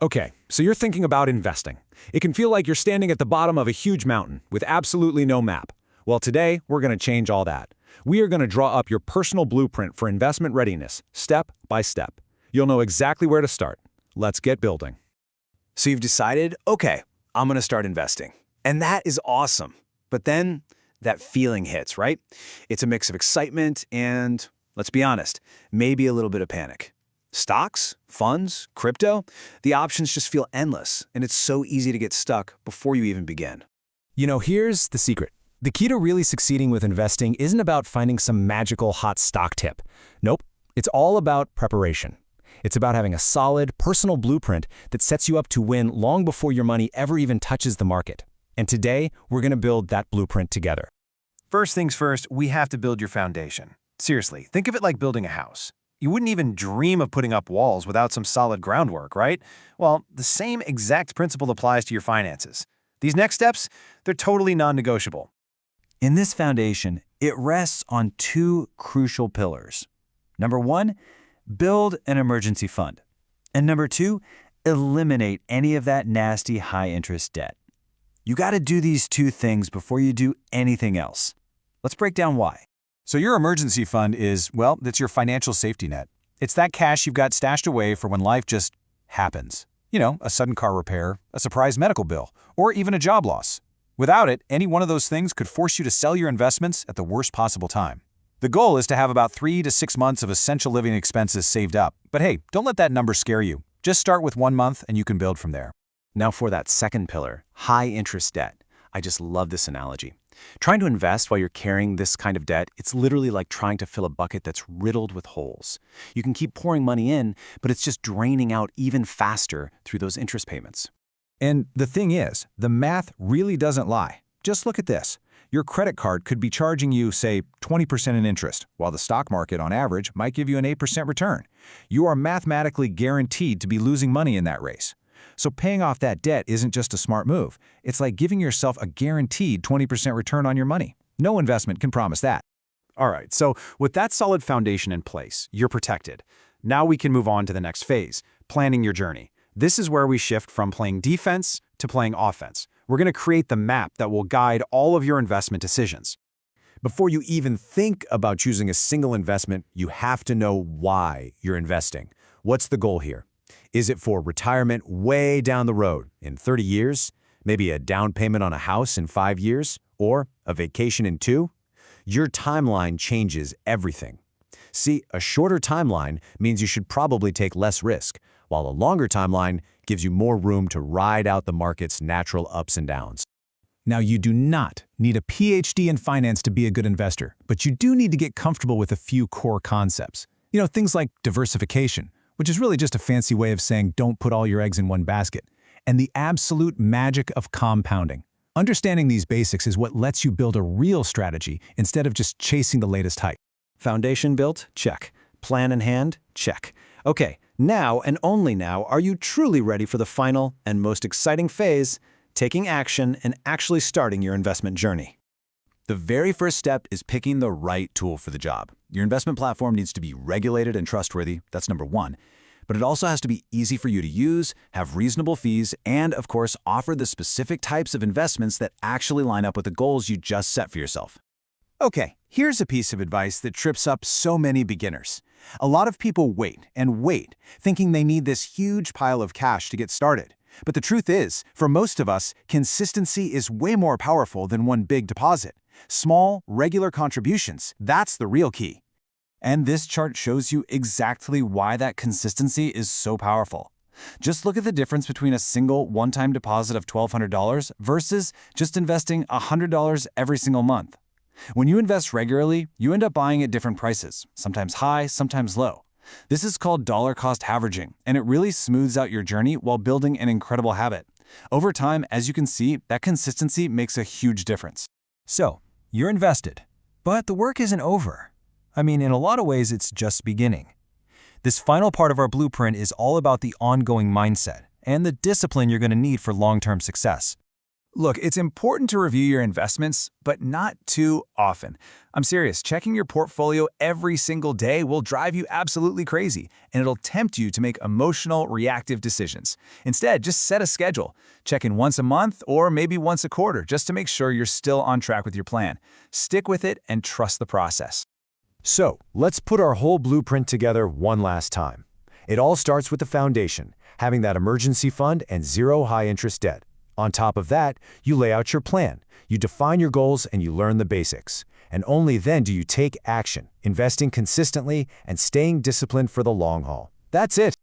Okay, so you're thinking about investing. It can feel like you're standing at the bottom of a huge mountain with absolutely no map. Well, today, we're going to change all that. We are going to draw up your personal blueprint for investment readiness, step by step. You'll know exactly where to start. Let's get building. So you've decided, okay, I'm going to start investing. And that is awesome. But then that feeling hits, right? It's a mix of excitement and, let's be honest, maybe a little bit of panic. Stocks, funds, crypto, the options just feel endless, and it's so easy to get stuck before you even begin. Here's the secret. The key to really succeeding with investing isn't about finding some magical hot stock tip. Nope, it's all about preparation. It's about having a solid, personal blueprint that sets you up to win long before your money ever even touches the market. And today, we're going to build that blueprint together. First things first, we have to build your foundation. Seriously, think of it like building a house. You wouldn't even dream of putting up walls without some solid groundwork, right? Well, the same exact principle applies to your finances. These next steps, they're totally non-negotiable. In this foundation, it rests on two crucial pillars. Number one, build an emergency fund. And number two, eliminate any of that nasty high-interest debt. You got to do these two things before you do anything else. Let's break down why. So your emergency fund is, well, that's your financial safety net. It's that cash you've got stashed away for when life just happens. A sudden car repair, a surprise medical bill, or even a job loss. Without it, any one of those things could force you to sell your investments at the worst possible time. The goal is to have about 3 to 6 months of essential living expenses saved up. But hey, don't let that number scare you. Just start with 1 month and you can build from there. Now for that second pillar, high-interest debt. I just love this analogy. Trying to invest while you're carrying this kind of debt, it's literally like trying to fill a bucket that's riddled with holes. You can keep pouring money in, but it's just draining out even faster through those interest payments. And the thing is, the math really doesn't lie. Just look at this. Your credit card could be charging you, say, 20% in interest, while the stock market on average might give you an 8% return. You are mathematically guaranteed to be losing money in that race. So paying off that debt isn't just a smart move. It's like giving yourself a guaranteed 20% return on your money. No investment can promise that. All right, so with that solid foundation in place, you're protected. Now we can move on to the next phase, planning your journey. This is where we shift from playing defense to playing offense. We're going to create the map that will guide all of your investment decisions. Before you even think about choosing a single investment, you have to know why you're investing. What's the goal here? Is it for retirement way down the road in 30 years? Maybe a down payment on a house in 5 years? Or a vacation in 2? Your timeline changes everything. See, a shorter timeline means you should probably take less risk, while a longer timeline gives you more room to ride out the market's natural ups and downs. Now, you do not need a PhD in finance to be a good investor, but you do need to get comfortable with a few core concepts. Things like diversification, which is really just a fancy way of saying don't put all your eggs in one basket, and the absolute magic of compounding. Understanding these basics is what lets you build a real strategy instead of just chasing the latest hype. Foundation built? Check. Plan in hand? Check. Okay, now and only now are you truly ready for the final and most exciting phase, taking action and actually starting your investment journey. The very first step is picking the right tool for the job. Your investment platform needs to be regulated and trustworthy, that's number one. But it also has to be easy for you to use, have reasonable fees, and of course, offer the specific types of investments that actually line up with the goals you just set for yourself. Okay, here's a piece of advice that trips up so many beginners. A lot of people wait and wait, thinking they need this huge pile of cash to get started. But the truth is, for most of us, consistency is way more powerful than one big deposit. Small, regular contributions, that's the real key. And this chart shows you exactly why that consistency is so powerful. Just look at the difference between a single one-time deposit of $1,200 versus just investing $100 every single month. When you invest regularly, you end up buying at different prices, sometimes high, sometimes low. This is called dollar cost averaging, and it really smooths out your journey while building an incredible habit. Over time, as you can see, that consistency makes a huge difference. So, you're invested, but the work isn't over. In a lot of ways, it's just beginning. This final part of our blueprint is all about the ongoing mindset and the discipline you're going to need for long-term success. Look, it's important to review your investments, but not too often. I'm serious, checking your portfolio every single day will drive you absolutely crazy, and it'll tempt you to make emotional, reactive decisions. Instead, just set a schedule. Check in once a month or maybe once a quarter just to make sure you're still on track with your plan. Stick with it and trust the process. So, let's put our whole blueprint together one last time. It all starts with the foundation, having that emergency fund and zero high-interest debt. On top of that, you lay out your plan, you define your goals, and you learn the basics. And only then do you take action, investing consistently and staying disciplined for the long haul. That's it.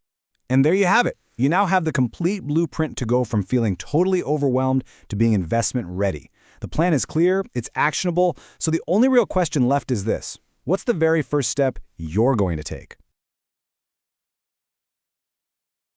And there you have it. You now have the complete blueprint to go from feeling totally overwhelmed to being investment ready. The plan is clear, it's actionable, so the only real question left is this: what's the very first step you're going to take?